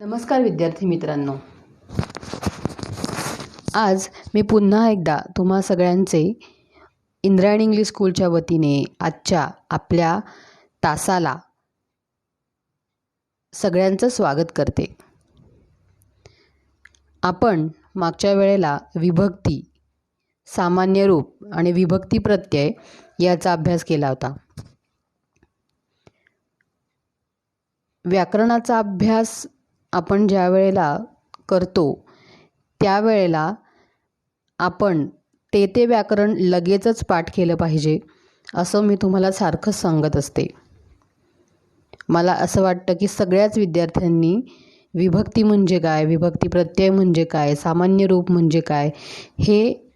नमस्कार विद्यार्थी मित्रांनो, आज मी पुन्हा एकदा तुम्हा सगळ्यांचे इंद्रायणी इंग्लिश स्कूलच्या वतीने आजच्या आपल्या तासाला सगळ्यांचं स्वागत करते. आपण मागच्या वेळेला विभक्ती, सामान्य रूप आणि विभक्ती प्रत्यय याचा अभ्यास केला होता. व्याकरणाचा अभ्यास आपण ज्या वेळेला करतो त्यावेळेला आपण ते व्याकरण लगेचच पाठ केलं पाहिजे असं मी तुम्हाला सारखंच सांगत असते. मला असं वाटतं की सगळ्याच विद्यार्थ्यांनी विभक्ती म्हणजे काय, विभक्ती प्रत्यय म्हणजे काय, सामान्य रूप म्हणजे काय हे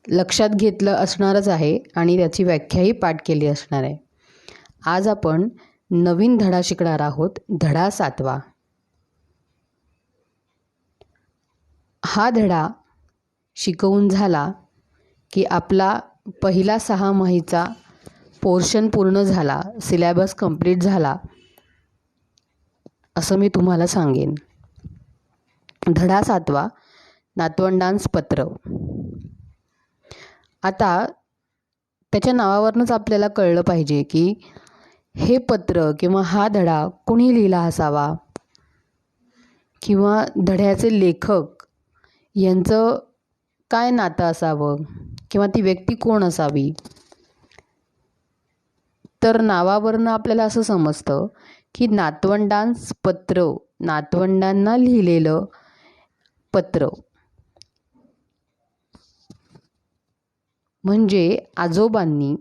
लक्षात घेतलं असणारच आहे आणि त्याची व्याख्याही पाठ केली असणार आहे. आज आपण नवीन धडा शिकणार आहोत, धडा 7वा. हा धडा शिकवून झाला की आपला पहिला 6 पोर्शन पूर्ण झाला, सिलेबस कंप्लीट झाला असं मी तुम्हाला सांगेन. धडा 7वा, नातवंडांस पत्र. आता त्याच्या नावावरूनच आपल्याला कळलं पाहिजे की हे पत्र किंवा हा धडा कुणी लिहिला असावा किंवा धड्याचे लेखक यांचं काय नातं असावं किंवा ती व्यक्ती कोण असावी. तर नावावरनं आपल्याला असं समजतं की नातवंडांस पत्र, नातवंडांना लिहिलेलं पत्र. म्हणजे आजोबांनी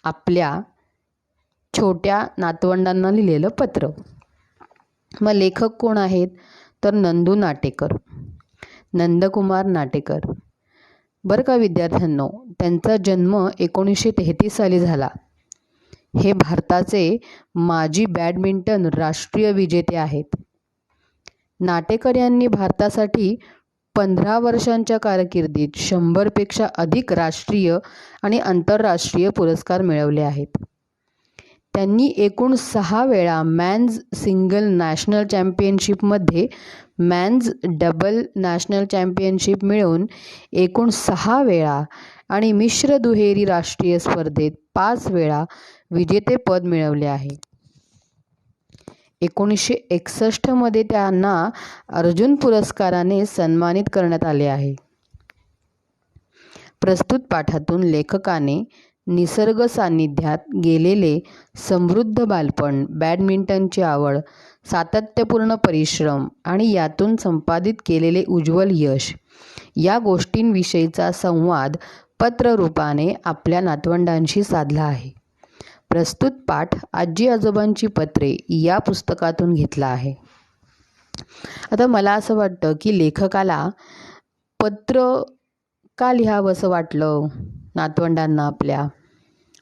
आपल्या छोट्या नातवंडांना लिहिलेलं पत्र. मग लेखक कोण आहेत तर नंदू नाटेकर, नंदकुमार नाटेकर. बरं का विद्यार्थ्यांनो, त्यांचा जन्म 1933 साली झाला. हे भारताचे माजी बॅडमिंटन राष्ट्रीय विजेते आहेत. नाटेकर यांनी भारतासाठी 15 वर्षांच्या कारकिर्दीत 100पेक्षा अधिक राष्ट्रीय आणि आंतरराष्ट्रीय पुरस्कार मिळवले आहेत. त्यांनी एकूण 6 वेळा मॅन्स सिंगल नॅशनल चॅम्पियनशिपमध्ये मॅन्स डबल नॅशनल चॅम्पियनशिप मिळवून एकूण 6 वेळा आणि मिश्र दुहेरी राष्ट्रीय स्पर्धेत 5 वेळा विजेतेपद मिळवले आहे. 1961 त्यांना अर्जुन पुरस्काराने सन्मानित करण्यात आले आहे. प्रस्तुत पाठातून लेखकाने निसर्ग सान्निध्यात गेलेले समृद्ध बालपण, बॅडमिंटनची आवड, सातत्यपूर्ण परिश्रम आणि यातून संपादित केलेले उज्ज्वल यश या गोष्टींविषयीचा संवाद पत्ररूपाने आपल्या नातवंडांशी साधला आहे. प्रस्तुत पाठ आजी आजोबांची पत्रे या पुस्तकातून घेतला आहे. आता मला असं वाटतं की लेखकाला पत्र का लिहावं असं वाटलं नातवंडांना आपल्या.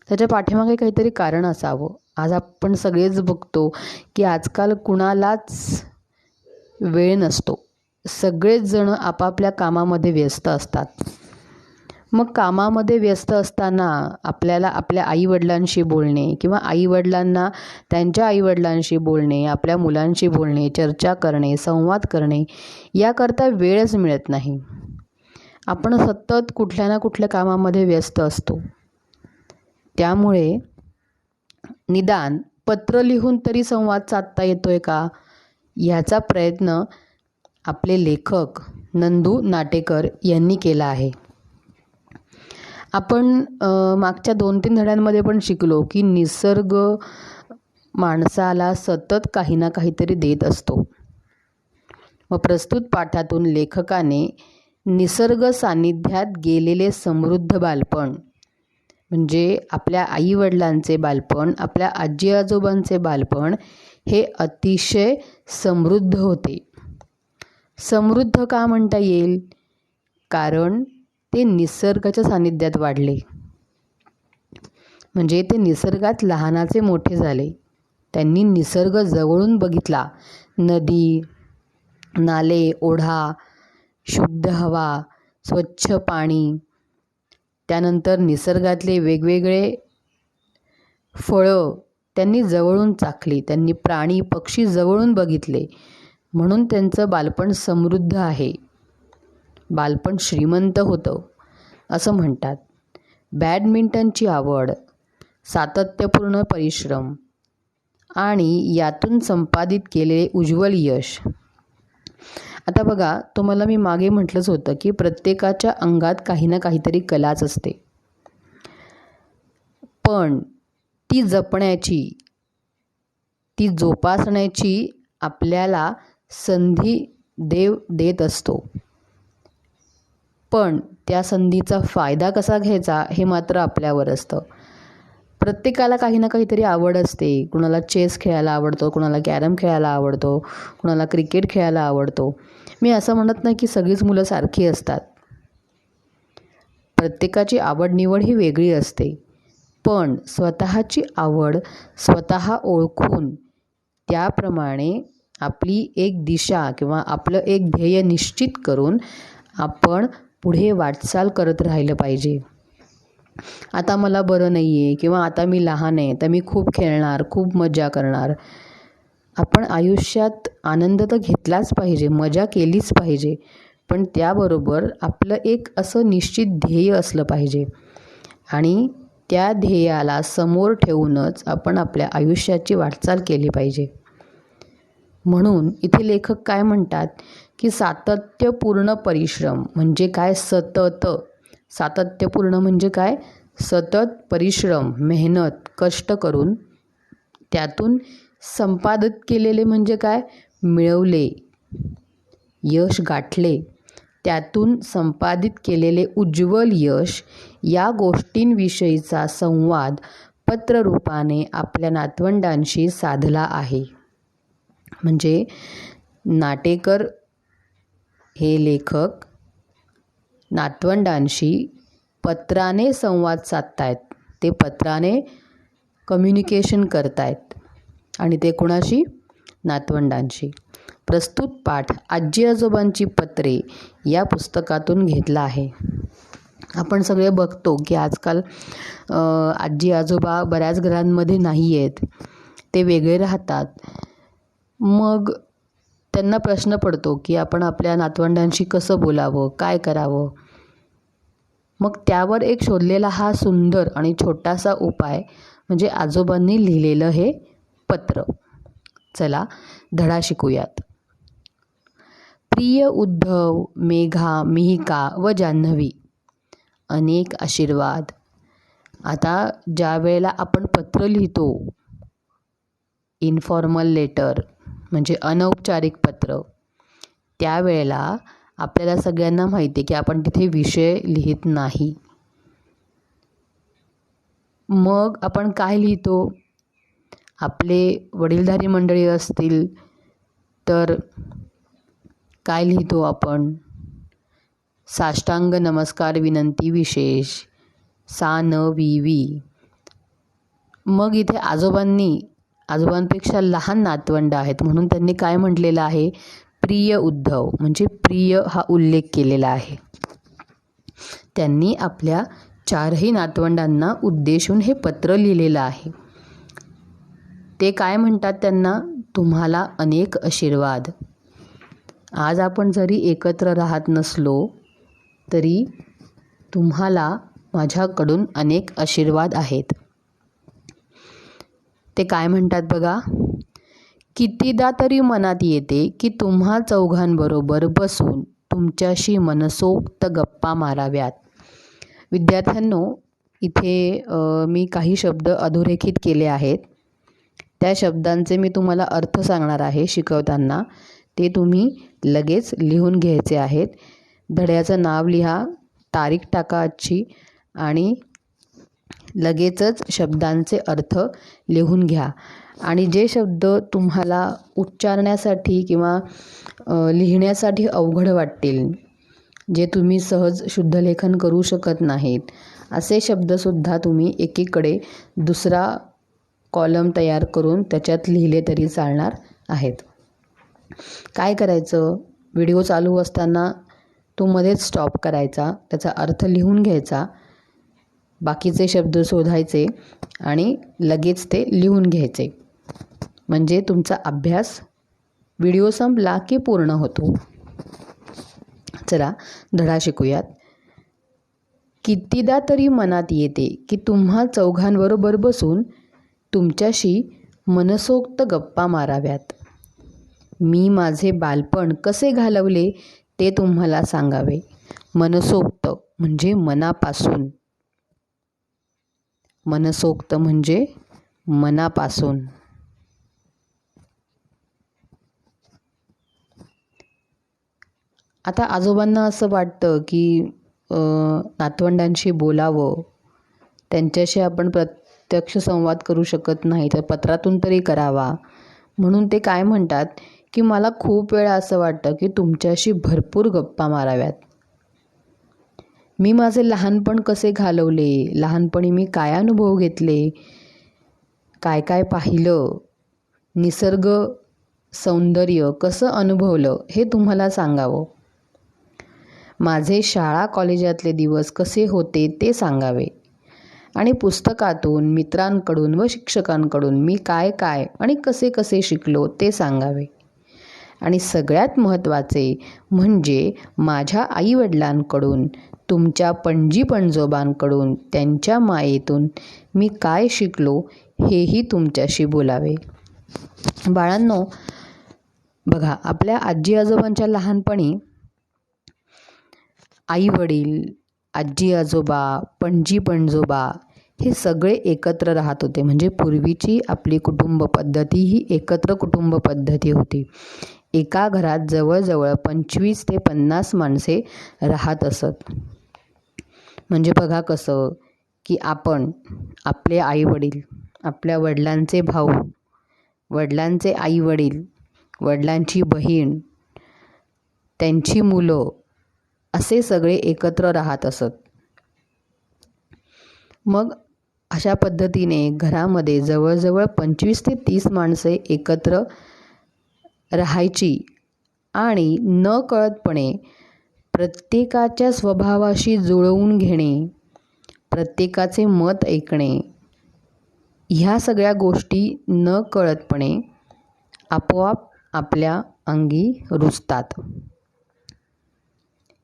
त्याच्या पाठीमागे काहीतरी कारण असावं. आज आपण सगळेच बघतो की आजकाल कुणालाच वेळ नसतो. सगळेच जण आपापल्या कामामध्ये व्यस्त असतात. मग कामामध्ये व्यस्त असताना आपल्याला आपल्या आईवडिलांशी बोलणे किंवा आईवडिलांना त्यांच्या आईवडिलांशी बोलणे, आपल्या मुलांशी बोलणे, चर्चा करणे, संवाद करणे याकरता वेळच मिळत नाही. आपण सतत कुठल्या ना कुठल्या कामामध्ये व्यस्त असतो. त्यामुळे निदान पत्र लिहून तरी संवाद साधता येतोय का ह्याचा प्रयत्न आपले लेखक नंदू नाटेकर यांनी केला आहे. आपण मागच्या 2-3 धड्यांमध्ये पण शिकलो की निसर्ग माणसाला सतत काही ना काहीतरी देत असतो. मग प्रस्तुत पाठातून लेखकाने निसर्ग सान्निध्यात गेलेले समृद्ध बालपण म्हणजे आपल्या आईवडिलांचे बालपण, आपल्या आजी आजोबांचे बालपण हे अतिशय समृद्ध होते. समृद्ध का म्हणता येईल? कारण ते निसर्गाच्या सान्निध्यात वाढले. म्हणजे ते निसर्गात लहानाचे मोठे झाले. त्यांनी निसर्ग जवळून बघितला. नदी, नाले, ओढा, शुद्ध हवा, स्वच्छ पाणी, त्यानंतर निसर्गातले वेगवेगळे फळं त्यांनी जवळून चाखली. त्यांनी प्राणी पक्षी जवळून बघितले. म्हणून त्यांचं बालपण समृद्ध आहे, बालपण श्रीमंत होतं असं म्हणतात. बॅडमिंटनची आवड, सातत्यपूर्ण परिश्रम आणि यातून संपादित केलेले उज्ज्वल यश. आता बघा, तुम्हाला मी मागे म्हटलंच होतं की प्रत्येकाच्या अंगात काही ना काहीतरी कलाच असते, पण ती जपण्याची, ती जोपासण्याची आपल्याला संधी देव देत असतो. पण त्या संधीचा फायदा कसा घ्यायचा हे मात्र आपल्यावर असतं. प्रत्येकाला काही ना काहीतरी आवड असते. कुणाला चेस खेळायला आवडतो, कुणाला कॅरम खेळायला आवडतो, कुणाला क्रिकेट खेळायला आवडतो. मी असं म्हणत नाही की सगळीच मुलं सारखी असतात. प्रत्येकाची आवड निवड ही वेगळी असते. पण स्वतःची आवड स्वतः ओळखून त्याप्रमाणे आपली एक दिशा किंवा आपलं एक ध्येय निश्चित करून आपण पुढे वाटचाल करत राहिलं पाहिजे. आता मला बरं नाही आहे किंवा आता मी लहान आहे तर मी खूप खेळणार, खूप मजा करणार. आपण आयुष्यात आनंद तर घेतलाच पाहिजे, मजा केलीच पाहिजे, पण त्याबरोबर आपलं एक असं निश्चित ध्येय असलं पाहिजे आणि त्या ध्येयाला समोर ठेवूनच आपण आपल्या आयुष्याची वाटचाल केली पाहिजे. म्हणून इथे लेखक काय म्हणतात की सातत्यपूर्ण परिश्रम म्हणजे काय? सतत. सातत्यपूर्ण म्हणजे काय? सतत परिश्रम, मेहनत, कष्ट करून त्यातून संपादित केलेले म्हणजे काय? मिळवले, यश गाठले, त्यातून संपादित केलेले उज्ज्वल यश, या गोष्टींविषयीचा संवाद पत्ररूपाने आपल्या नातवंडांशी साधला आहे. म्हणजे नाटेकर हे लेखक नातवंडांशी पत्राने संवाद साधतायत. ते पत्राने कम्युनिकेशन करतायत आणि ते कुणाशी? नातवंडांशी. प्रस्तुत पाठ आजी आजोबांची पत्रे या पुस्तकातून घेतला आहे. आपण सगळे बघतो की आजकाल आजी आजोबा बऱ्याच घरांमध्ये नाही आहेत, ते वेगळे राहतात. मग त्यांना प्रश्न पडतो की आपण आपल्या नातवंडांशी कसं बोलावं, काय करावं. मग त्यावर एक शोधलेला हा सुंदर आणि छोटासा उपाय म्हणजे आजोबांनी लिहिलेलं हे पत्र. चला धडा शिकूयात. प्रिय उद्धव, मेघा, मिहिका व जान्हवी, अनेक आशीर्वाद. आता ज्या वेळेला आपण पत्र लिहितो, इन्फॉर्मल लेटर म्हणजे अनौपचारिक पत्र, त्यावेळेला आपल्याला सगळ्यांना माहिती आहे की आपण तिथे विषय लिहित नाही. मग आपण काय लिहितो? आपले वडीलधारी मंडळी असतील तर काय लिहितो आपण? साष्टांग नमस्कार विनंती विशेष, सा न वी वी. मग इथे आजोबांपेक्षा लहान नातवंड आहेत म्हणून त्यांनी काय म्हटलेलं आहे? प्रिय उद्धव, म्हणजे प्रिय हा उल्लेख केलेला आहे. त्यांनी आपल्या 4ही नातवंडांना उद्देशून हे पत्र लिहिलेलं आहे. ते काय म्हणतात त्यांना? तुम्हाला अनेक आशीर्वाद. आज आपण जरी एकत्र राहत नसलो तरी तुम्हाला माझ्याकडून अनेक आशीर्वाद आहेत. ते काय म्हणतात बघा? कितीदा तरी मनात येते की तुम्हा चौघांबरोबर बसून तुमच्याशी मनसोक्त गप्पा माराव्यात. विद्यार्थ्यांनो, इथे मी काही शब्द अधोरेखित केले आहेत. त्या शब्दांचे मी तुम्हाला अर्थ सांगणार आहे शिकवताना. ते तुम्ही लगेच लिहून घ्यायचे आहेत. धड्याचं नाव लिहा, तारीख टाका आजची आणि लगेचच शब्दांचे अर्थ लिहून घ्या. आणि जे शब्द तुम्हाला उच्चारण्यासाठी किंवा लिहिण्यासाठी अवघड वाटतील, जे तुम्ही सहज शुद्धलेखन करू शकत नाहीत, असे शब्दसुद्धा तुम्ही एकीकडे दुसरा कॉलम तयार करून त्याच्यात लिहिले तरी चालणार आहेत. काय करायचं? व्हिडिओ चालू असताना तो मध्येच स्टॉप करायचा, त्याचा अर्थ लिहून घ्यायचा, बाकीचे शब्द शोधायचे आणि लगेच ते लिहून घ्यायचे. म्हणजे तुमचा अभ्यास व्हिडिओ संपला की पूर्ण होतो. चला धडा शिकूयात. कितीदा तरी मनात येते की तुम्हा चौघांबरोबर बसून तुमच्याशी मनसोक्त गप्पा माराव्यात. मी माझे बालपण कसे घालवले ते तुम्हाला सांगावे. मनसोक्त म्हणजे मनापासून. मनसोक्त म्हणजे मनापासून. आता आजोबांना असं वाटतं की नातवंडांशी बोलावं, त्यांच्याशी आपण प्रत्यक्ष संवाद करू शकत नाही तर पत्रातून तरी करावा. म्हणून ते काय म्हणतात की मला खूप वेळा असं वाटतं की तुमच्याशी भरपूर गप्पा माराव्यात. मी माझे लहानपण कसे घालवले, लहानपणी मी काय अनुभव घेतले, काय काय पाहिलं, निसर्ग सौंदर्य कसं अनुभवलं हे तुम्हाला सांगावं. माझे शाळा कॉलेजातले दिवस कसे होते ते सांगावे. आणि पुस्तकातून, मित्रांकडून व शिक्षकांकडून मी काय काय आणि कसे कसे शिकलो ते सांगावे. आणि सगळ्यात महत्त्वाचे म्हणजे माझ्या आईवडिलांकडून, तुमच्या पणजी पणजोबांकडून, त्यांच्या मायेतून मी काय शिकलो हेही तुमच्याशी बोलावे. बाळांनो, बघा, आपल्या आजी आजोबांच्या लहानपणी आईवडील, आजी आजोबा, पणजी पणजोबा हे सगळे एकत्र राहत होते. म्हणजे पूर्वीची आपली कुटुंब पद्धती ही एकत्र कुटुंब पद्धती होती. एका घरात जवळजवळ 25 ते 50 माणसे राहत असत. म्हणजे बघा कसं की आपण, आपले आईवडील, आपल्या वडिलांचे भाऊ, वडिलांचे आईवडील, वडिलांची बहीण, त्यांची मुलं असे सगळे एकत्र राहत असत. मग अशा पद्धतीने घरामध्ये जवळजवळ 25 ते 30 माणसे एकत्र राहायची आणि नकळतपणे प्रत्येकाच्या स्वभावाशी जुळवून घेणे, प्रत्येकाचे मत ऐकणे, ह्या सगळ्या गोष्टी नकळतपणे आपोआप आपल्या अंगी रुजतात.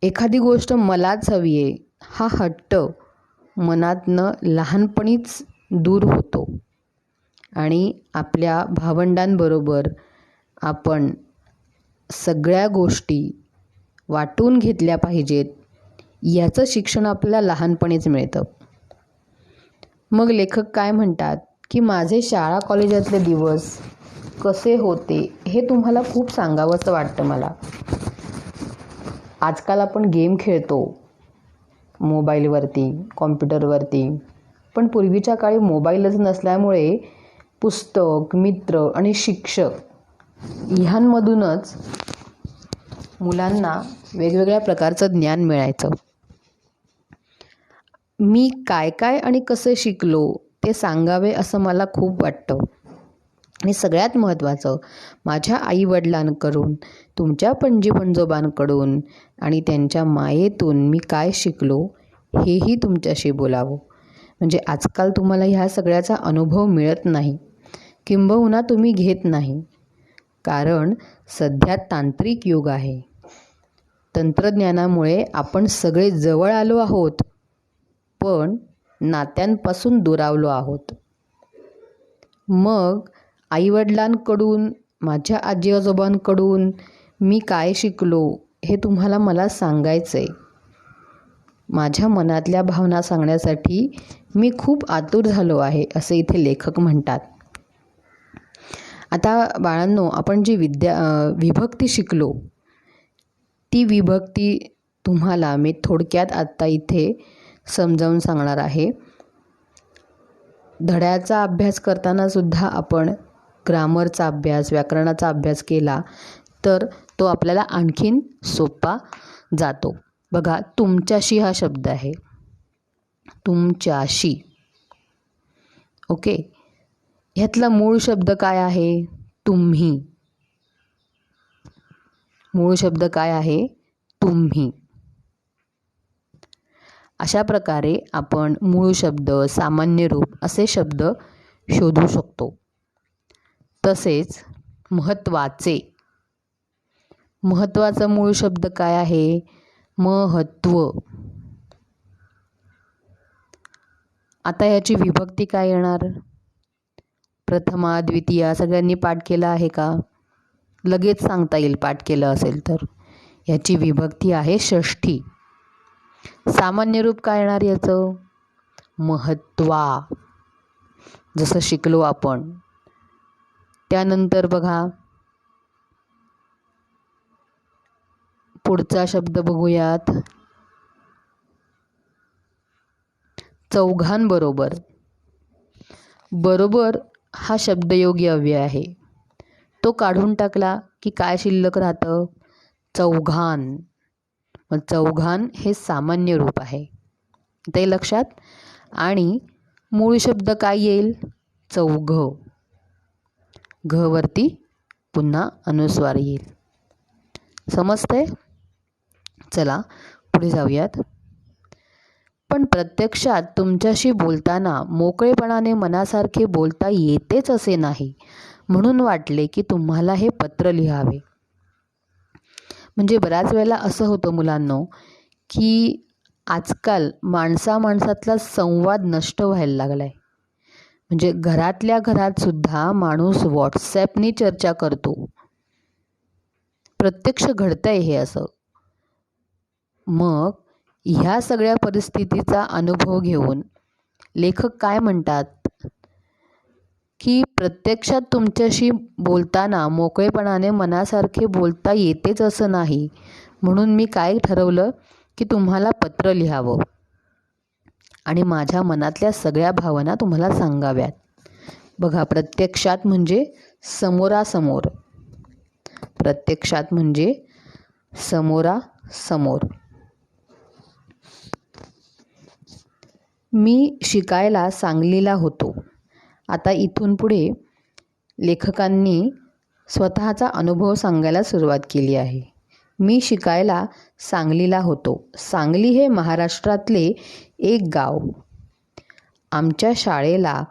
एखादी गोष्ट मलाच हवी आहे हा हट्ट मनातनं लहानपणीच दूर होतो आणि आपल्या भावंडांबरोबर आपण सगळ्या गोष्टी वाटून घेतल्या पाहिजेत याचं शिक्षण आपल्याला लहानपणीच मिळतं. मग लेखक काय म्हणतात की माझे शाळा कॉलेजातले दिवस कसे होते हे तुम्हाला खूप सांगावंसं वाटतं मला. आजकाल आपण गेम खेळतो मोबाईलवरती, कॉम्प्युटरवरती, पण पूर्वीच्या काळी मोबाईलच नसल्यामुळे पुस्तक, मित्र आणि शिक्षक ह्यांमधूनच मुलांना वेगवेगळ्या प्रकारचं ज्ञान मिळायचं. मी काय काय आणि कसे शिकलो ते सांगावे असं मला खूप वाटतं. आणि सगळ्यात महत्त्वाचं, माझ्या आईवडिलांकडून, तुमच्या पणजी पणजोबांकडून आणि त्यांच्या मायेतून मी काय शिकलो हेही तुमच्याशी बोलावं. म्हणजे आजकाल तुम्हाला ह्या सगळ्याचा अनुभव मिळत नाही, किंबहुना तुम्ही घेत नाही. कारण सध्या तांत्रिक युग आहे. तंत्रज्ञानामुळे आपण सगळे जवळ आलो आहोत, पण नात्यांपासून दुरावलो आहोत. मग आईवडिलांकडून, माझ्या आजी आजोबांकडून मी काय शिकलो हे तुम्हाला मला सांगायचं आहे. माझ्या मनातल्या भावना सांगण्यासाठी मी खूप आतुर झालो आहे असे इथे लेखक म्हणतात. आता बाळांनो, आपण जी विभक्ती शिकलो ती विभक्ती तुम्हाला मी थोडक्यात आत्ता इथे समजावून सांगणार आहे. धड्याचा अभ्यास करताना सुद्धा आपण ग्रामरचा अभ्यास, व्याकरणाचा अभ्यास केला तर तो आपल्याला आणखीन सोपा जातो. बघा, तुमच्याशी हा शब्द आहे, तुमच्याशी. ओके, ह्यातला मूळ शब्द काय आहे? तुम्ही. मूळ शब्द काय आहे? तुम्ही. अशा प्रकारे आपण मूळ शब्द, सामान्य रूप असे शब्द शोधू शकतो. तसेच महत्त्वाचे महत्त्वाचा मूळ शब्द काय आहे? महत्त्व. आता याची विभक्ती काय येणार? प्रथमा, द्वितीया सगळ्यांनी पाठ केला आहे का? लगेच सांगता येईल पाठ केलं असेल तर. याची विभक्ती आहे षष्ठी. सामान्य रूप काय येणार याचं? महत्त्वा. जसं शिकलो आपण. त्यानंतर बघा पुढचा शब्द बघूयात. चौघांबरोबर. बरोबर हा शब्दयोगी अव्यय आहे. तो काढून टाकला की काय शिल्लक राहतं? चौघान. मग चौघान हे सामान्य रूप आहे, ते लक्षात. आणि मूळ शब्द काय येईल? चौघ. घ वरती पुन्हा अनुस्वार येईल. समजतंय? चला पुढे जाऊयात. पण प्रत्यक्षात तुमच्याशी बोलताना मोकळेपणाने मनासारखे बोलता येतेच असे नाही, म्हणून वाटले की तुम्हाला हे पत्र लिहावे. म्हणजे बऱ्याच वेळेला असं होतं मुलांनो, की आजकाल माणसातला संवाद नष्ट व्हायला लागला आहे. म्हणजे घरातल्या घरात सुद्धा माणूस व्हॉट्सॲपनी चर्चा करतो. प्रत्यक्ष घडतंय हे असं. मग ह्या सगळ्या परिस्थितीचा अनुभव घेऊन लेखक काय म्हणतात, की प्रत्यक्षात तुमच्याशी बोलताना मोकळेपणाने मनासारखे बोलता येतेच असं नाही, म्हणून मी काय ठरवलं की तुम्हाला पत्र लिहावं आणि माझ्या मनातल्या सगळ्या भावना तुम्हाला सांगाव्यात. बघा, प्रत्यक्षात म्हणजे समोरासमोर. प्रत्यक्षात म्हणजे समोरासमोर. मी शिकायला सांगलीला होतो. आता इथून पुढे लेखकांनी स्वतःचा अनुभव सांगायला सुरुवात केली आहे. मी शिकायला सांगलीला होतो. सांगली हे महाराष्ट्रातले एक गाव. आमच्या शाळेला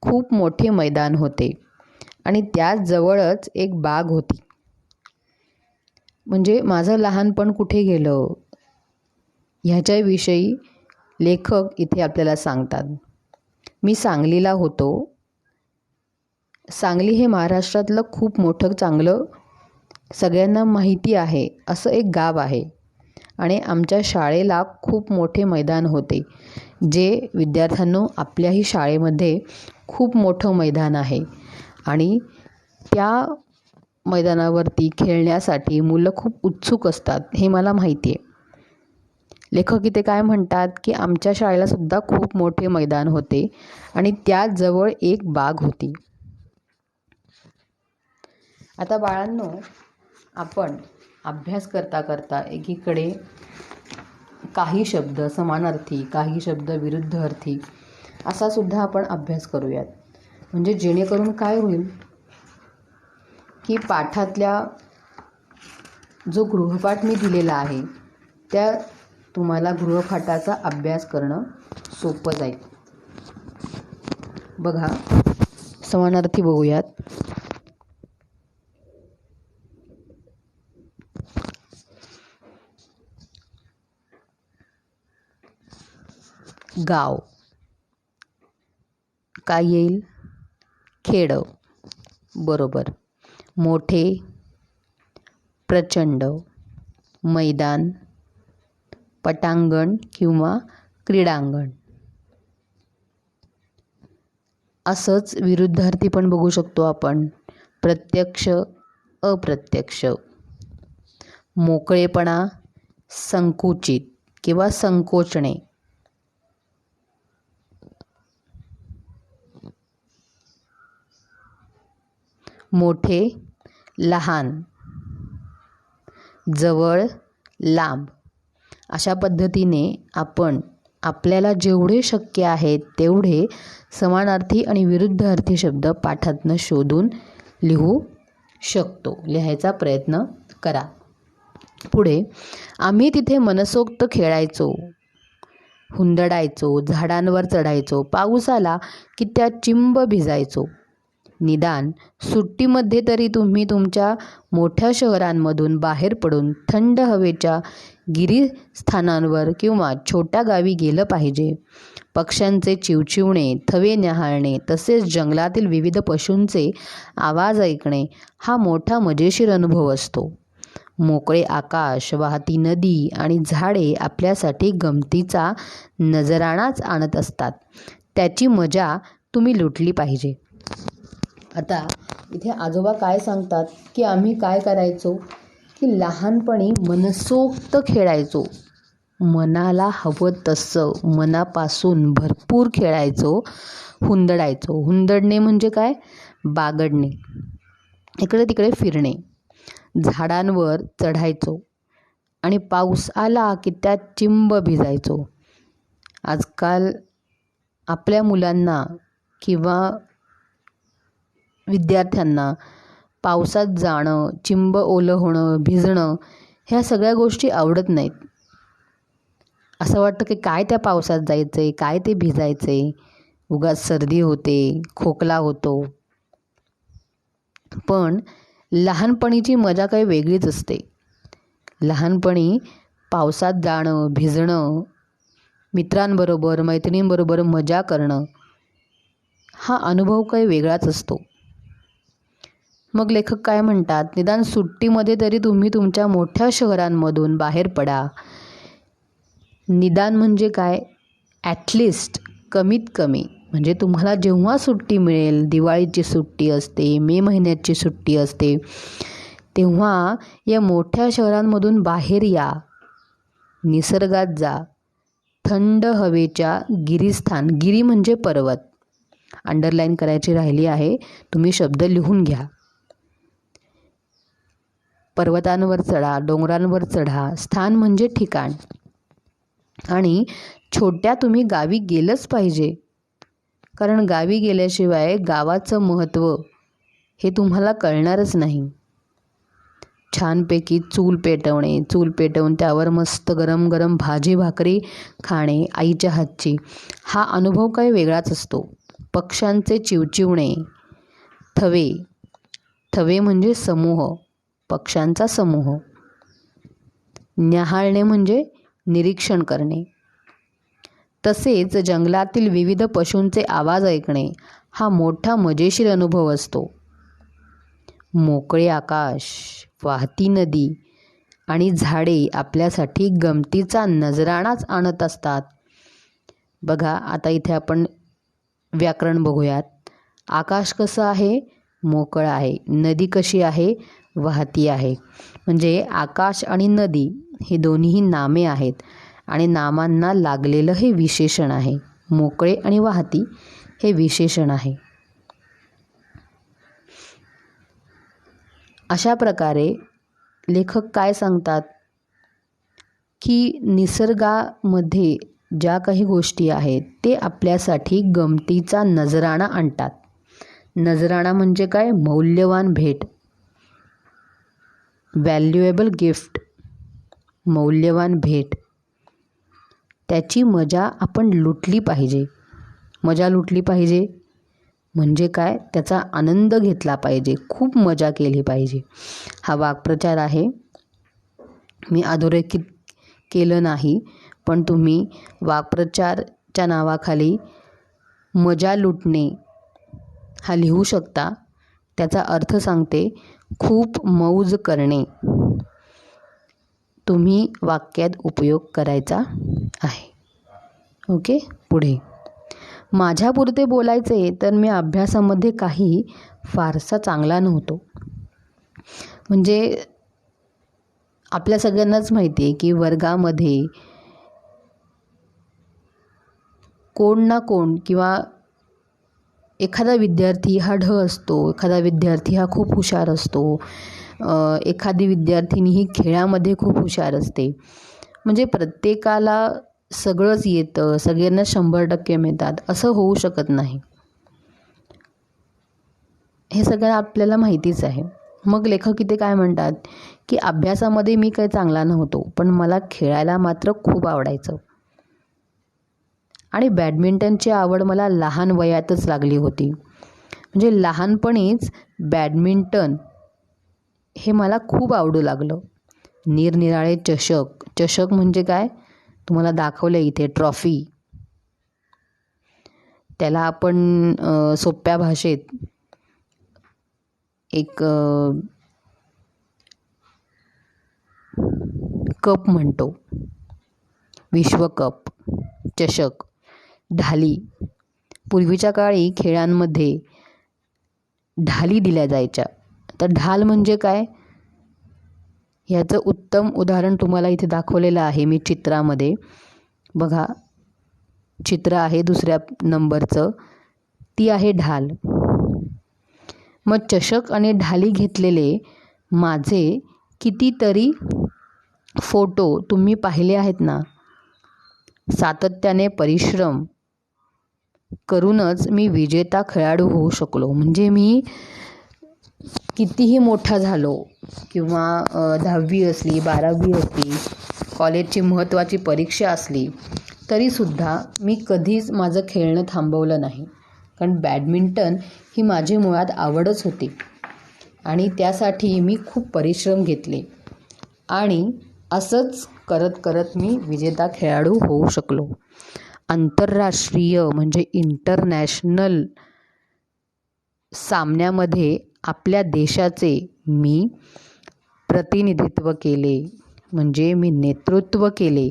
खूप मोठे मैदान होते आणि त्याजवळच एक बाग होती. म्हणजे माझं लहानपण कुठे गेलं ह्याच्याविषयी लेखक इथे आपल्याला सांगतात. मी सांगलीला होतो. सांगली हे महाराष्ट्रातलं खूप मोठं चांगलं सगळ्यांना माहिती आहे असं एक गाव आहे आणि आमच्या शाळेला खूप मोठे मैदान होते. जे विद्यार्थ्यांनो, आपल्याही शाळेमध्ये खूप मोठं मैदान आहे आणि त्या मैदानावरती खेळण्यासाठी मुलं खूप उत्सुक असतात, हे मला माहिती आहे. लेखक इथे काय म्हणतात, की आमच्या शाळेला सुद्धा खूप मोठे मैदान होते आणि त्याजवळ एक बाग होती. आता बाळांनो, आपण अभ्यास करता करता एकीकडे काही शब्द समानार्थी, काही शब्द विरुद्धार्थी असा सुद्धा आपण अभ्यास करूयात. म्हणजे जेणेकरून काय होईल, की पाठातल्या जो गृहपाठ मी दिलेला आहे त्या तुम्हाला गृहपाठाचा अभ्यास करणं सोपं जाईल. बघा, समानार्थी बघूयात. गाव काय येईल? खेड. बरोबर. मोठे, प्रचंड. मैदान, पटांगण किंवा क्रीडांगण. असंच विरुद्धार्थी पण बघू शकतो आपण. प्रत्यक्ष, अप्रत्यक्ष. मोकळेपणा, संकुचित किंवा संकोचणे. मोठे, लहान. जवळ, लांब. अशा पद्धतीने आपण आपल्याला जेवढे शक्य आहेत तेवढे समानार्थी आणि विरुद्धार्थी शब्द पाठातनं शोधून लिहू शकतो. लिहायचा प्रयत्न करा. पुढे, आम्ही तिथे मनसोक्त खेळायचो, हुंदडायचो, झाडांवर चढायचो, पाऊस आला की त्यात चिंब भिजायचो. निदान सुट्टीमध्ये तरी तुम्ही तुमच्या मोठ्या शहरांमधून बाहेर पडून थंड हवेच्या गिरीस्थानांवर किंवा छोट्या गावी गेलं पाहिजे. पक्ष्यांचे चिवचिवणे, थवे न्याहाळणे तसेच जंगलातील विविध पशूंचे आवाज ऐकणे हा मोठा मजेशीर अनुभव असतो. मोकळे आकाश, वाहती नदी आणि झाडे आपल्यासाठी गमतीचा नजराणाच आणत असतात. त्याची मजा तुम्ही लुटली पाहिजे. आता इथे आजोबा काय सांगतात की आम्ही काय करायचो की लहानपणी मनसोक्त खेळायचो. मनाला हवं तसं मनापासून भरपूर खेळायचो, हुंदडायचो. हुंदडणे म्हणजे काय? बागडणे, इकडे तिकडे फिरणे. झाडांवर चढायचो आणि पाऊस आला की त्यात चिंब भिजायचो. आजकाल आपल्या मुलांना किंवा विद्यार्थ्यांना पावसात जाणं, चिंब ओलं होणं, भिजणं ह्या सगळ्या गोष्टी आवडत नाहीत. असं वाटतं की काय त्या पावसात जायचं आहे, काय ते भिजायचं आहे, उगाच सर्दी होते, खोकला होतो. पण लहानपणीची मजा काही वेगळीच असते. लहानपणी पावसात जाणं, भिजणं, मित्रांबरोबर मैत्रिणींबरोबर मजा करणं हा अनुभव काही वेगळाच असतो. मग लेखक काय म्हणतात, निदान सुट्टीमध्ये तरी तुम्ही तुमच्या मोठ्या शहरांमधून बाहेर पडा. निदान म्हणजे काय? ॲटलिस्ट, कमीत कमी. म्हणजे तुम्हाला जेव्हा सुट्टी मिळेल, दिवाळीची सुट्टी असते, मे महिन्याची सुट्टी असते, तेव्हा या मोठ्या शहरांमधून बाहेर या, निसर्गात जा. थंड हवेच्या गिरीस्थान, गिरी म्हणजे पर्वत, अंडरलाईन करायची राहिली आहे, तुम्ही शब्द लिहून घ्या. पर्वतांवर चढा, डोंगरांवर चढा. स्थान म्हणजे ठिकाण. आणि छोट्या तुम्ही गावी गेलंच पाहिजे, कारण गावी गेल्याशिवाय गावाचं महत्त्व हे तुम्हाला कळणारच नाही. छानपैकी चूल पेटवणे, चूल पेटवून त्यावर मस्त गरम गरम भाजी भाकरी खाणे आईच्या हातची, हा अनुभव काही वेगळाच असतो. पक्ष्यांचे चिवचिवणे, थवे, थवे म्हणजे समूह, पक्ष्यांचा समूह. न्याहाळणे म्हणजे निरीक्षण करणे. तसेच जंगलातील विविध पशूंचे आवाज ऐकणे हा मोठा मजेशीर अनुभव असतो. मोकळे आकाश, वाहती नदी आणि झाडे आपल्यासाठी गमतीचा नजराणाच आणत असतात. बघा, आता इथे आपण व्याकरण बघूयात. आकाश कसं आहे? मोकळं आहे. नदी कशी आहे? वाहती आहे. म्हणजे आकाश आणि नदी हे दोन्हीही नामे आहेत आणि नामांना लागलेलं हे विशेषण आहे. मोकळे आणि वाहती हे विशेषण आहे. अशा प्रकारे लेखक काय सांगतात की निसर्गामध्ये ज्या काही गोष्टी आहेत ते आपल्यासाठी गमतीचा नजराणा आणतात. नजराणा म्हणजे काय? मौल्यवान भेट, व्हॅल्युएबल गिफ्ट, मौल्यवान भेट. त्याची मजा आपण लुटली पाहिजे. मजा लुटली पाहिजे म्हणजे काय? त्याचा आनंद घेतला पाहिजे, खूप मजा केली पाहिजे. हा वाक्प्रचार आहे, मी अधोरेखित केलं नाही, पण तुम्ही वाक्प्रचारच्या नावाखाली मजा लुटणे हा लिहू शकता. त्याचा अर्थ सांगते, खूप मौज करणे. तुम्ही वाक्यात उपयोग करायचा आहे. ओके, पुढे. माझ्यापुरते बोलायचे तर मी अभ्यासामध्ये काही फारसा चांगला नव्हतो. म्हणजे आपल्या सगळ्यांनाच माहिती आहे की वर्गामध्ये कोण ना कोण किंवा एखादा विद्यार्थी हा ढ असतो, एखादा विद्यार्थी हा खूप हुशार असतो, एखादी विद्यार्थिनी ही खेळामध्ये खूप हुशार असते. म्हणजे प्रत्येकाला सगळंच येतं, सगळ्यांना 100% मिळतात असं होऊ शकत नाही. हे सगळं आपल्याला माहितीच आहे. मग लेखक इथे काय म्हणतात की अभ्यासामध्ये मी काही चांगला नव्हतो, पण मला खेळायला मात्र खूप आवडायचं. आणि बॅडमिंटनची आवड मला लहान वयातच लागली होती. म्हणजे लहानपणीच बॅडमिंटन हे मला खूप आवडू लागलं. निरनिराळे चषक, चषक म्हणजे काय तुम्हाला दाखवलं इथे, ट्रॉफी. त्याला आपण सोप्या भाषेत एक कप म्हणतो, विश्वकप, चषक, ढाली. पूर्वीच्या काळी खेळांमध्ये ढाली दिल्या जायच्या. तर ढाल म्हणजे काय, ह्याचं उत्तम उदाहरण तुम्हाला इथे दाखवलेलं आहे मी चित्रामध्ये. बघा, चित्र आहे दुसऱ्या नंबरचं, ती आहे ढाल. मग चषक आणि ढाली घेतलेले माझे कितीतरी फोटो तुम्ही पाहिले आहेत ना. सातत्याने परिश्रम करूनच मी विजेता खेळाडू होऊ शकलो. म्हणजे मी कितीही मोठा झालो किंवा 10वी असली, 12वी असली, कॉलेजची महत्त्वाची परीक्षा असली, तरीसुद्धा मी कधीच माझं खेळणं थांबवलं नाही. कारण बॅडमिंटन ही माझी मुळात आवडच होती आणि त्यासाठी मी खूप परिश्रम घेतले आणि असंच करत करत मी विजेता खेळाडू होऊ शकलो. आंतरराष्ट्रीय म्हणजे इंटरनॅशनल सामन्यामध्ये आपल्या देशाचे मी प्रतिनिधित्व केले, म्हणजे मी नेतृत्व केले.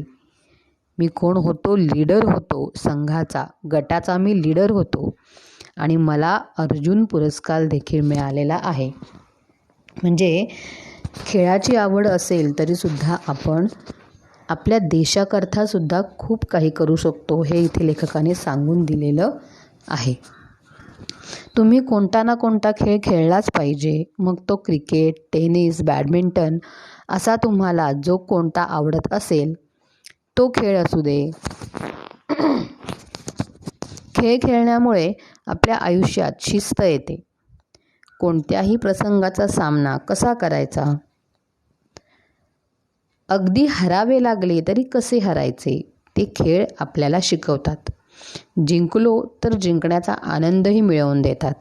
मी कोण होतो, लीडर होतो संघाचा, गटाचा मी लीडर होतो आणि मला अर्जुन पुरस्कार देखील मिळालेला आहे. म्हणजे खेळाची आवड असेल तरीसुद्धा आपण आपल्या देशाकरता सुद्धा खूप काही करू शकतो, हे इथे लेखकाने सांगून दिलेलं आहे. तुम्ही कोणता ना कोणता खेळ खेळलाच पाहिजे. मग तो क्रिकेट, टेनिस, बॅडमिंटन असा तुम्हाला जो कोणता आवडत असेल तो खेळ असू दे. खेळ खेळण्यामुळे आपल्या आयुष्यात शिस्त येते. कोणत्याही प्रसंगाचा सामना कसा करायचा, अगदी हरावे लागले तरी कसे हरायचे, ते खेळ आपल्याला शिकवतात. जिंकलो तर जिंकण्याचा आनंदही मिळवून देतात.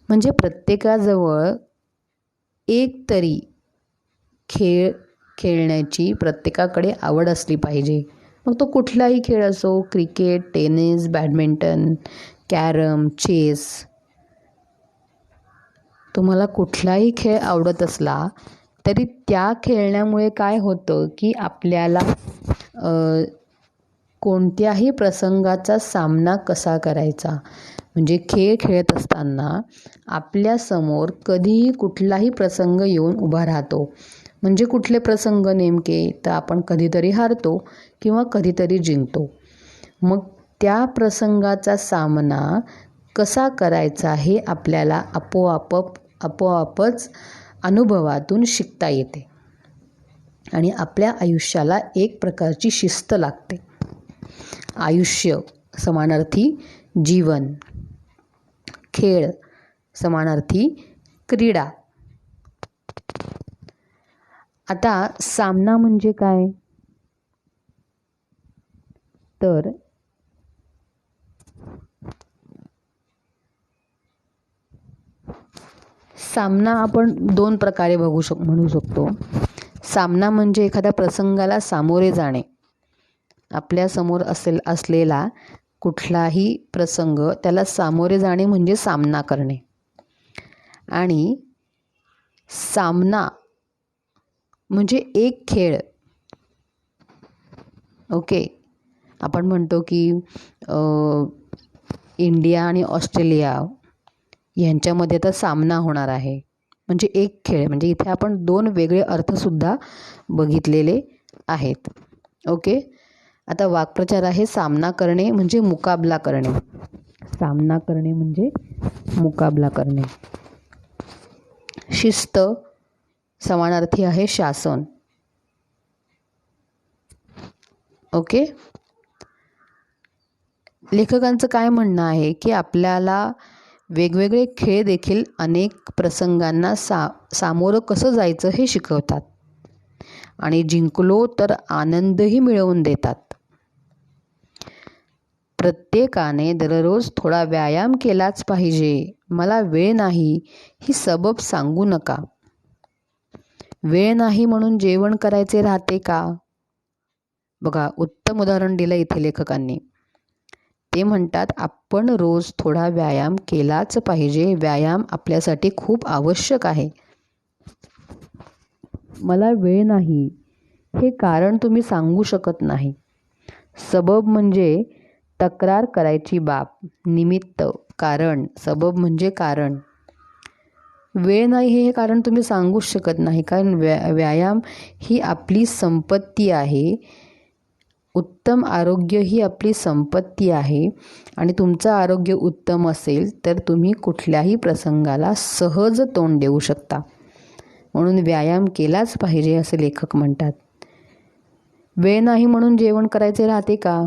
म्हणजे प्रत्येकाजवळ एक तरी खेळ खेळण्याची प्रत्येकाकडे आवड असली पाहिजे. मग तो कुठलाही खेळ असो, cricket, tennis, badminton, carrom, chess. तुम्हाला कुठलाही खेळ आवडत असला तरी त्या खेळण्यामुळे काय होतं की आपल्याला कोणत्याही प्रसंगाचा सामना कसा करायचा, म्हणजे खेळ खेळत असताना आपल्यासमोर कधीही कुठलाही प्रसंग येऊन उभा राहतो. म्हणजे कुठले प्रसंग नेमके, तर आपण कधीतरी हारतो किंवा कधीतरी जिंकतो. मग त्या प्रसंगाचा सामना कसा करायचा हे आपल्याला आपोआपच अनुभवातून शिकता येते आणि आपल्या आयुष्याला एक प्रकारची शिस्त लागते. आयुष्य समानार्थी जीवन, खेळ समानार्थी क्रीडा. आता सामना म्हणजे काय, तर सामना आपण दोन प्रकारे म्हणू शकतो. सामना म्हणजे एखाद्या प्रसंगाला सामोरे जाणे. आपल्यासमोर असलेला कुठलाही प्रसंग त्याला सामोरे जाणे म्हणजे सामना करणे. आणि सामना म्हणजे एक खेळ. ओके, आपण म्हणतो की इंडिया आणि ऑस्ट्रेलिया यांच्यामध्ये तर सामना होणार आहे, म्हणजे एक खेळ. म्हणजे इथे आपण दोन वेगळे अर्थसुद्धा बघितलेले आहेत. ओके, आता वाक्प्रचार आहे सामना करणे म्हणजे मुकाबला करणे. सामना करणे म्हणजे मुकाबला करणे. शिस्त समानार्थी आहे शासन. ओके, लेखकांचं काय म्हणणं आहे की आपल्याला वेगवेगळे खेळ देखील अनेक प्रसंगांना सामोरं कसं जायचं हे शिकवतात आणि जिंकलो तर आनंदही मिळवून देतात. प्रत्येकाने दररोज थोडा व्यायाम केलाच पाहिजे. मला वेळ नाही ही सबब सांगू नका. वेळ नाही म्हणून जेवण करायचे राहते का? बघा, उत्तम उदाहरण दिलं इथे लेखकांनी. ते म्हणतात आपण रोज थोडा व्यायाम केलाच पाहिजे. व्यायाम आपल्यासाठी खूप आवश्यक आहे. मला वेळ नाही हे कारण तुम्ही सांगू शकत नाही. सबब म्हणजे तक्रार करायची बाब, निमित्त, कारण. सबब म्हणजे कारण. वेळ नाही हे कारण तुम्ही सांगूच शकत नाही, कारण व्यायाम ही आपली संपत्ती आहे. उत्तम आरोग्य ही आपली संपत्ती आहे आणि तुमचं आरोग्य उत्तम असेल तर तुम्ही कुठल्याही प्रसंगाला सहज तोंड देऊ शकता. म्हणून व्यायाम केलाच पाहिजे असे लेखक म्हणतात. वेळ नाही म्हणून जेवण करायचे राहते का?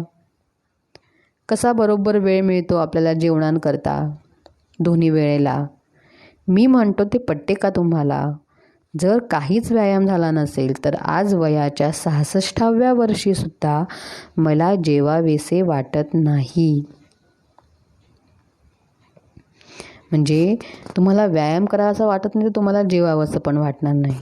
कसा बरोबर वेळ मिळतो आपल्याला जेवणांकरता दोन्ही वेळेला? मी म्हणतो ते पटते का तुम्हाला? जर काहीच व्यायाम झाला नसेल तर आज वयाच्या 66व्या वर्षीसुद्धा मला जेवावेसे वाटत नाही. म्हणजे तुम्हाला व्यायाम करावासा वाटत नाही तर तुम्हाला जेवावंसं पण वाटणार नाही.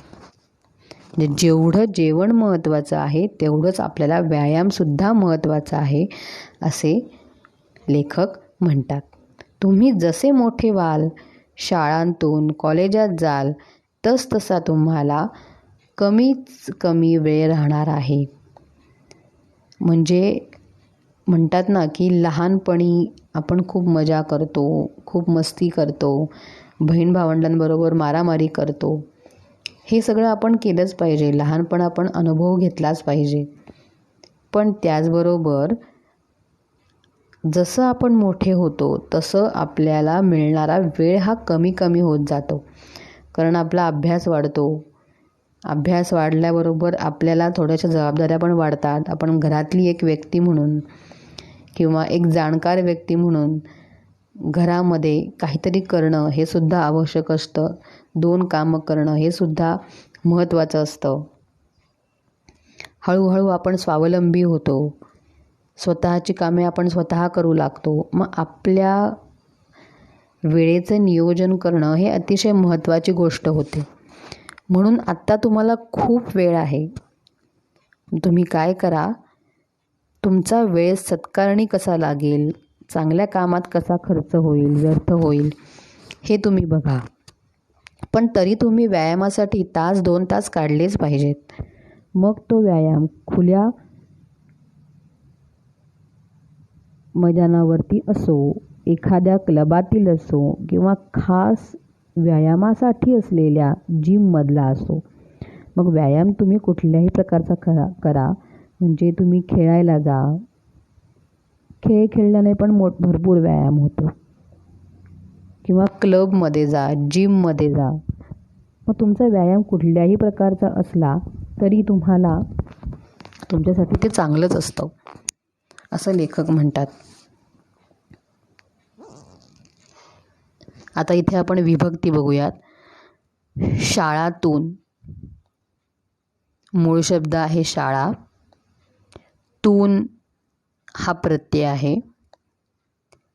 म्हणजे जेवढं जेवण महत्त्वाचं आहे तेवढंच आपल्याला व्यायामसुद्धा महत्त्वाचा आहे असे लेखक म्हणतात. तुम्ही जसे मोठे व्हाल, शाळांतून कॉलेजात जाल, तसा तुम्हाला कमीच कमी वेळ राहणार आहे. म्हणजे म्हणतात ना की लहानपणी आपण खूप मजा करतो, खूप मस्ती करतो, बहीण भावंडांबरोबर मारामारी करतो. हे सगळं आपण केलंच पाहिजे. लहानपण आपण अनुभव घेतलाच पाहिजे. पण त्याचबरोबर जसं आपण मोठे होतो तसं आपल्याला मिळणारा वेळ हा कमी कमी होत जातो. कारण आपला अभ्यास वाढतो. अभ्यास वाढल्याबरोबर आपल्याला थोड्याशा जबाबदाऱ्या पण वाढतात. आपण घरातली एक व्यक्ती म्हणून किंवा एक जाणकार व्यक्ती म्हणून घरामध्ये काहीतरी करणं हे सुद्धा आवश्यक असतं. 2 कामं करणं हे सुद्धा महत्त्वाचं असतं. हळूहळू आपण स्वावलंबी होतो. स्वतःची कामे आपण स्वतः करू लागतो. मग आपल्या वेळेचं नियोजन करणं हे अतिशय महत्त्वाची गोष्ट होते. म्हणून आत्ता तुम्हाला खूप वेळ आहे. तुम्ही काय करा, तुमचा वेळ सत्कारणी कसा लागेल, चांगल्या कामात कसा खर्च होईल, व्यर्थ होईल हे तुम्ही बघा. पण तरी तुम्ही व्यायामासाठी 1-2 तास काढलेच पाहिजेत. मग तो व्यायाम खुल्या मैदानावरती असो, एखाद्या क्लबातील असो किंवा खास व्यायामासाठी असलेल्या जिममधला असो. मग व्यायाम तुम्ही कुठल्याही प्रकारचा करा. म्हणजे तुम्ही खेळायला जा. खेळ खेळल्याने पण भरपूर व्यायाम होतो. किंवा क्लबमध्ये जा, जिममध्ये जा. मग तुमचा व्यायाम कुठल्याही प्रकारचा असला तरी तुम्हाला तुमच्यासाठी ते चांगलंच असतं असं लेखक म्हणतात. आता इथे आपण विभक्ती बघूयात. शाळातून मूळ शब्द आहे शाळा. तून हा प्रत्यय आहे.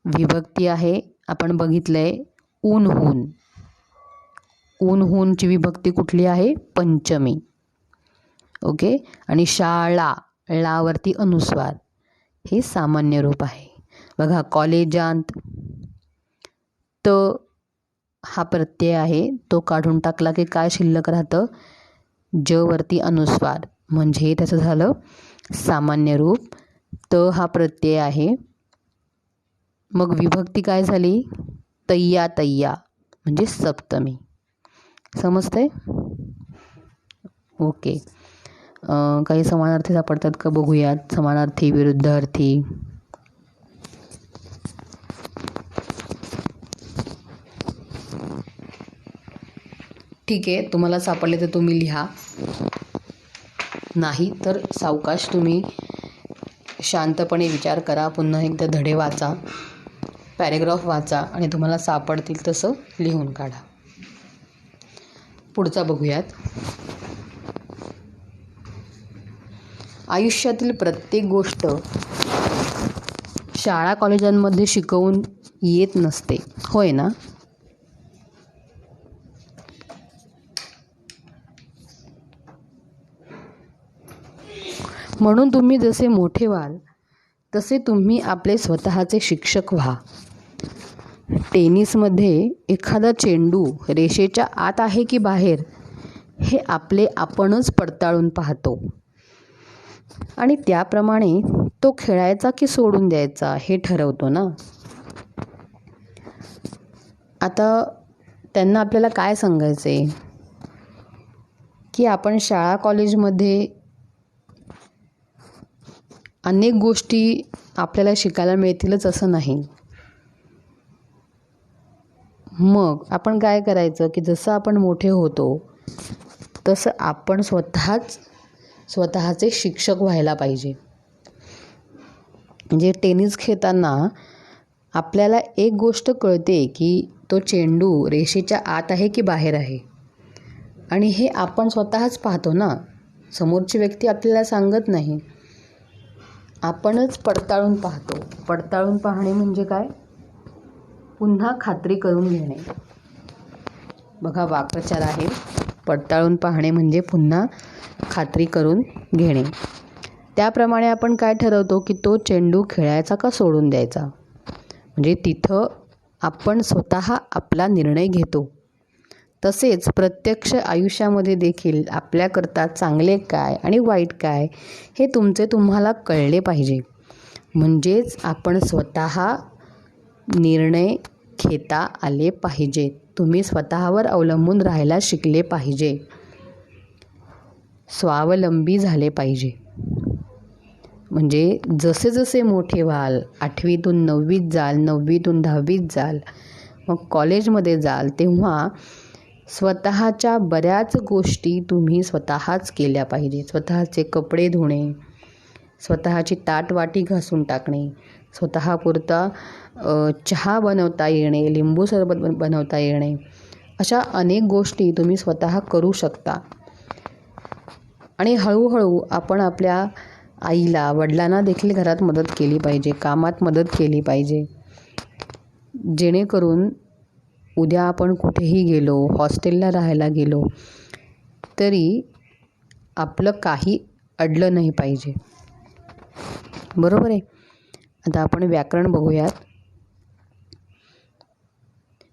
विभक्ती आहे आपण बघितलंय ऊनहून. ऊनहूनची विभक्ती कुठली आहे? पंचमी. ओके. आणि शाळा, ळावरती अनुस्वार, हे सामान्य रूप आहे. बघा, कॉलेजांत त हा प्रत्यय आहे, तो काढून टाकला की काय शिल्लक राहतं? ज वरती अनुस्वार, म्हणजे त्याचं झालं सामान्य रूप. त हा प्रत्यय आहे. मग विभक्ती काय झाली? तय्या तय्या, म्हणजे सप्तमी. समजतंय? ओके. काही समानार्थी सापडतात का बघूयात. समानार्थी, विरुद्धार्थी. ठीक आहे, तुम्हाला सापडले तर तुम्ही लिहा. नाही तर सावकाश तुम्ही शांतपणे विचार करा. पुन्हा एकदा धडे वाचा, पॅरेग्राफ वाचा आणि तुम्हाला सापडतील तसं लिहून काढा. पुढचा बघूयात. आयुष्यातील प्रत्येक गोष्ट शाळा कॉलेजांमध्ये शिकवून येत नसते, होय ना? म्हणून तुम्ही जसे मोठे व्हाल तसे तुम्ही आपले स्वतःचे शिक्षक व्हा. टेनिसमध्ये एखादा चेंडू रेषेच्या आत आहे की बाहेर हे आपणच पडताळून पाहतो आणि त्याप्रमाणे तो खेळायचा की सोडून द्यायचा हे ठरवतो ना. आता त्यांना आपल्याला काय सांगायचं आहे की आपण शाळा कॉलेजमध्ये अनेक गोष्टी आपल्याला शिकायला मिळतीलच असं नाही. मग आपण काय करायचं की जसं आपण मोठे होतो तसं आपण स्वतःचे शिक्षक व्हायला पाहिजे. म्हणजे टेनिस खेळताना आपल्याला एक गोष्ट कळते की तो चेंडू रेषेच्या आत आहे की बाहेर आहे आणि हे आपण स्वतःच पाहतो ना. समोरची व्यक्ती आपल्याला सांगत नाही, आपणच पडताळून पाहतो. पडताळून पाहणे म्हणजे काय? पुन्हा खात्री करून घेणे. बघा, वाक्प्रचार आहे. पडताळून पाहणे म्हणजे पुन्हा खात्री करून घेणे. त्याप्रमाणे आपण काय ठरवतो की तो चेंडू खेळायचा का सोडून द्यायचा. म्हणजे तिथं आपण स्वतः आपला निर्णय घेतो. तसेच प्रत्यक्ष आयुष्यामध्ये देखील आपल्याकरता चांगले काय आणि वाईट काय हे तुम्हाला कळले पाहिजे. म्हणजेच आपण स्वतः निर्णय घेता आले पाहिजे. तुम्ही स्वतःवर अवलंबून राहायला शिकले पाहिजे. स्वावलंबी झाले पाहिजे. म्हणजे जसे जसे मोठे व्हाल, 8वीतून 9वीत जाल, 9वीतून 10वीत जाल, मग कॉलेजमध्ये जाल, तेव्हा स्वतःच्या बऱ्याच गोष्टी तुम्ही स्वतःच केल्या पाहिजे. स्वतःचे कपडे धुणे, स्वतःची ताटवाटी घासून टाकणे, स्वतःपुरता चहा बनवता येणे, लिंबू सरबत बनवता येणे, अशा अनेक गोष्टी तुम्ही स्वतः करू शकता. आणि हळूहळू आपण आपल्या आईला, वडिलांना देखील घरात मदत केली पाहिजे, कामात मदत केली पाहिजे. जेणेकरून उद्या आपण कुठेही गेलो, हॉस्टेलला राहायला गेलो तरी आपलं काही अडलं नाही पाहिजे. बरोबर आहे. आता आपण व्याकरण बघूयात.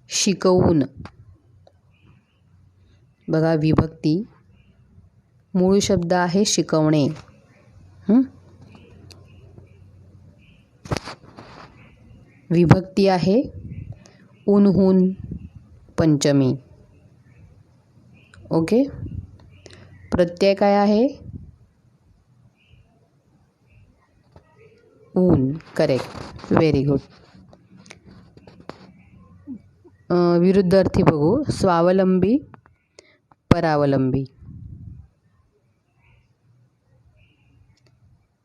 शिकवून, बघा, विभक्ती, मूळ शब्द आहे शिकवणे. विभक्ती आहे ऊनहून पंचमी. ओके. प्रत्यय काय आहे? ऊन. करेक्ट. Very good. विरुद्धार्थी बघू. स्वावलंबी, परावलंबी.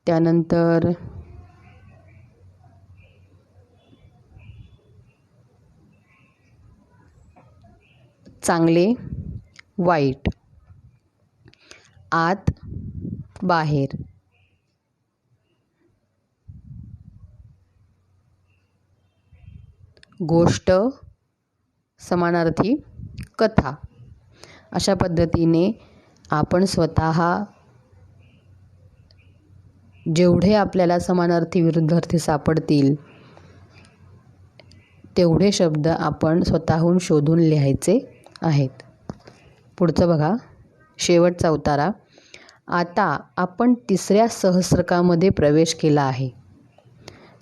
त्यानंतर चांगले, वाईट, आत, बाहेर. गोष्ट समानार्थी कथा. अशा पद्धतीने आपण स्वतः जेवढे आपल्याला समानार्थी विरुद्धार्थी सापडतील तेवढे शब्द आपण स्वतःहून शोधून लिहायचे आहेत. पुढचं बघा, शेवटचा उतारा. आता आपण 3ऱ्या सहस्त्रकामध्ये प्रवेश केला आहे.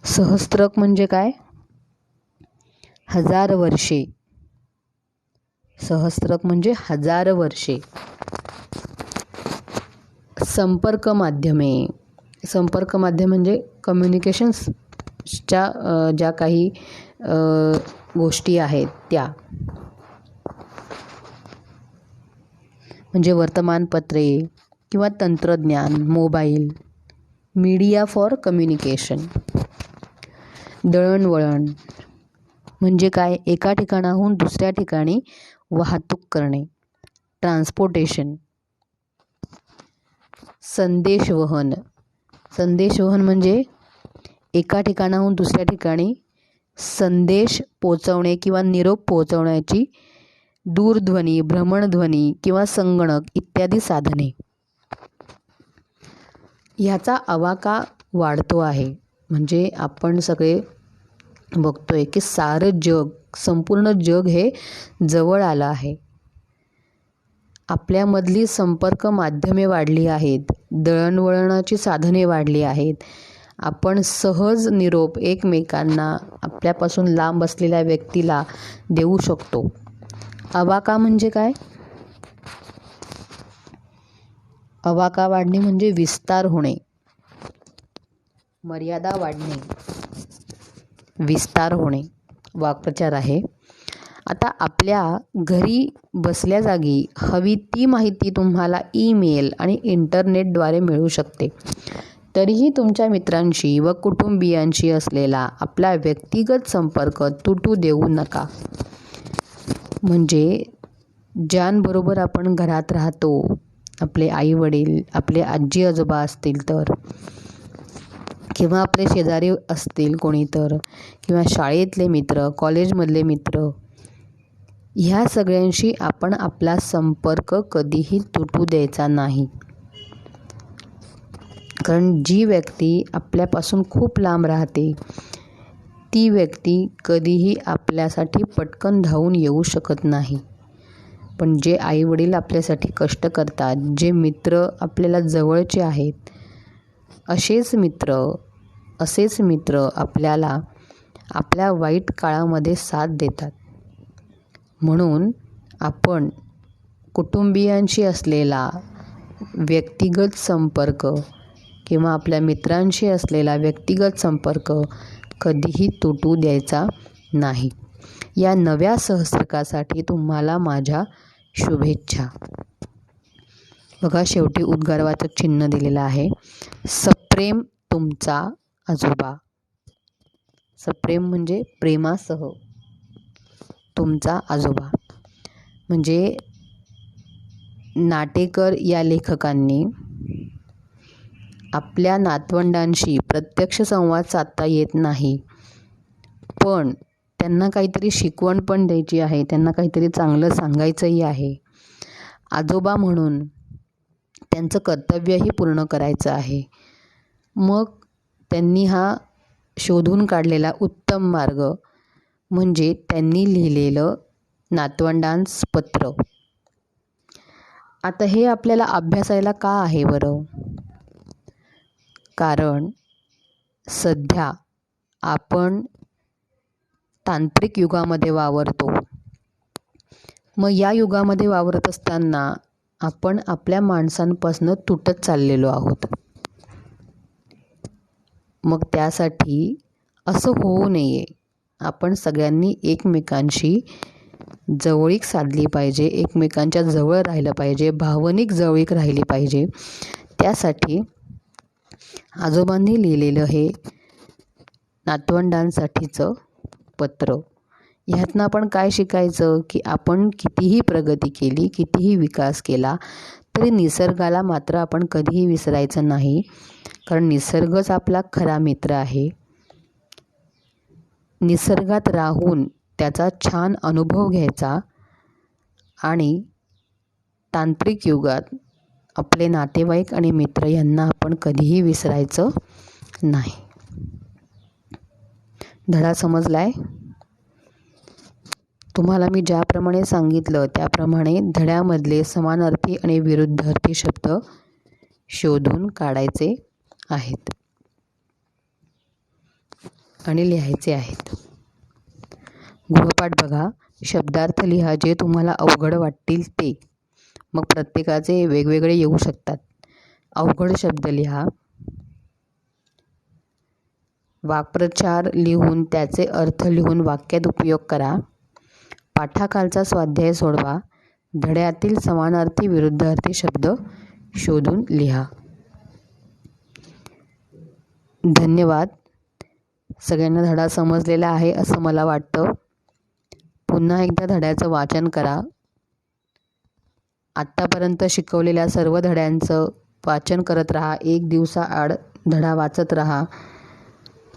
सहस्त्रक म्हणजे काय? 1000 वर्षे. सहस्त्रक म्हणजे 1000 वर्षे. संपर्क माध्यमे. संपर्क माध्यम म्हणजे कम्युनिकेशन्सच्या ज्या काही गोष्टी आहेत त्या. म्हणजे वर्तमानपत्रे किंवा तंत्रज्ञान, मोबाईल, मीडिया फॉर कम्युनिकेशन. दळणवळण म्हणजे काय? एका ठिकाणाहून दुसऱ्या ठिकाणी वाहतूक करणे, ट्रान्सपोर्टेशन. संदेशवहन. संदेशवहन म्हणजे एका ठिकाणाहून दुसऱ्या ठिकाणी संदेश पोचवणे किंवा निरोप पोचवण्याची दूरध्वनी, भ्रमणध्वनी किंवा संगणक इत्यादी साधने. ह्याचा आवाका वाढतो आहे. म्हणजे आपण सगळे बघतोय की सारं जग, संपूर्ण जग हे जवळ आलं आहे. आपल्यामधली संपर्क माध्यमे वाढली आहेत, दळणवळणाची साधने वाढली आहेत. आपण सहज निरोप एकमेकांना, आपल्यापासून लांब असलेल्या व्यक्तीला देऊ शकतो. आवाका म्हणजे काय? आवाका वाढणे म्हणजे विस्तार होणे, मर्यादा वाढणे, विस्तार होणे वाक्प्रचार आहे. आता आपल्या घरी बसल्या जागी हवी ती माहिती तुम्हाला ईमेल आणि इंटरनेटद्वारे मिळू शकते. तरीही तुमच्या मित्रांशी व कुटुंबियांशी असलेला आपला व्यक्तिगत संपर्क तुटू देऊ नका. म्हणजे ज्यांबरोबर आपण घरात राहतो, आपले आईवडील, आपले आजी आजोबा असतील तर, किंवा आपले शेजारी असतील कोणी तर, किंवा शाळेतले मित्र, कॉलेजमधले मित्र, ह्या सगळ्यांशी आपण आपला संपर्क कधीही तुटू द्यायचा नाही. कारण जी व्यक्ती आपल्यापासून खूप लांब राहते ती व्यक्ती कधीही आपल्यासाठी पटकन धावून येऊ शकत नाही. पण जे आईवडील आपल्यासाठी कष्ट करतात, जे मित्र आपल्याला जवळचे आहेत, असेच मित्र आपल्याला आपल्या वाईट काळामध्ये साथ देतात. म्हणून आपण कुटुंबियांशी असलेला व्यक्तिगत संपर्क किंवा आपल्या मित्रांशी असलेला व्यक्तिगत संपर्क कधीही तुटू द्यायचा नाही. या नव्या सहस्त्रकासाठी तुम्हाला माझ्या शुभेच्छा. बघा, शेवटी उद्गारवाचक चिन्ह दिलेलं आहे. सप्रेम तुमचा आजोबा. सप्रेम म्हणजे प्रेमासह, तुमचा आजोबा. म्हणजे नाटेकर या लेखकांनी आपल्या नातवंडांशी प्रत्यक्ष संवाद साधता येत नाही, पण त्यांना काहीतरी शिकवण पण द्यायची आहे, त्यांना काहीतरी चांगलं सांगायचंही आहे. आजोबा म्हणून त्यांचं कर्तव्यही पूर्ण करायचं आहे. मग त्यांनी हा शोधून काढलेला उत्तम मार्ग म्हणजे त्यांनी लिहिलेलं नातवंडांस पत्र. आता हे आपल्याला अभ्यासायला का आहे बरं? कारण सध्या आपण तांत्रिक युगामध्ये वावरतो. मग या युगामध्ये वावरत असताना आपण आपल्या माणसांपासून तुटत चाललेलो आहोत. मग त्यासाठी असं होऊ नये, आपण सगळ्यांनी एकमेकांशी जवळीक साधली पाहिजे, एकमेकांच्या जवळ राहिलं पाहिजे, भावनिक जवळीक राहिली पाहिजे. त्यासाठी आजोबांनी लिहिलेलं हे नातवंडांसाठीचं पत्र. ह्यातनं आपण काय शिकायचं की आपण कितीही प्रगती केली, कितीही विकास केला तरी निसर्गाला मात्र आपण कधीही विसरायचं नाही. कारण निसर्गच आपला खरा मित्र आहे. निसर्गात राहून त्याचा छान अनुभव घ्यायचा आणि तांत्रिक युगात आपले नातेवाईक आणि मित्र यांना आपण कधीही विसरायचं नाही. धडा समजलाय? तुम्हाला मी ज्याप्रमाणे सांगितलं त्याप्रमाणे धड्यामधले समानार्थी आणि विरुद्धार्थी शब्द शोधून काढायचे आहेत आणि लिहायचे आहेत. गृहपाठ बघा, शब्दार्थ लिहा जे तुम्हाला अवघड वाटतील ते. मग प्रत्येकाचे वेगवेगळे येऊ शकतात. अवघड शब्द लिहा. वाक्प्रचार लिहून त्याचे अर्थ लिहून वाक्यात उपयोग करा. पाठाखालचा स्वाध्याय सोडवा. धड्यातील समानार्थी विरुद्धार्थी शब्द शोधून लिहा. धन्यवाद. सगळ्यांना धडा समजलेला आहे असं मला वाटतं. पुन्हा एकदा धड्याचं वाचन करा. आत्तापर्यंत शिकवलेल्या सर्व धड्यांचं वाचन करत राहा. एक दिवसाआड धडा वाचत राहा.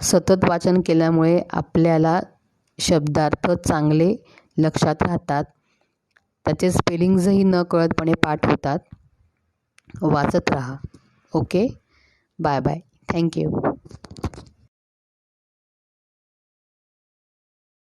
सतत वाचन केल्यामुळे आपल्याला शब्दार्थ चांगले लक्षात राहतात. त्याचे स्पेलिंग्जही नकळतपणे पाठ होतात. वाचत राहा. ओके. Bye bye. थँक्यू.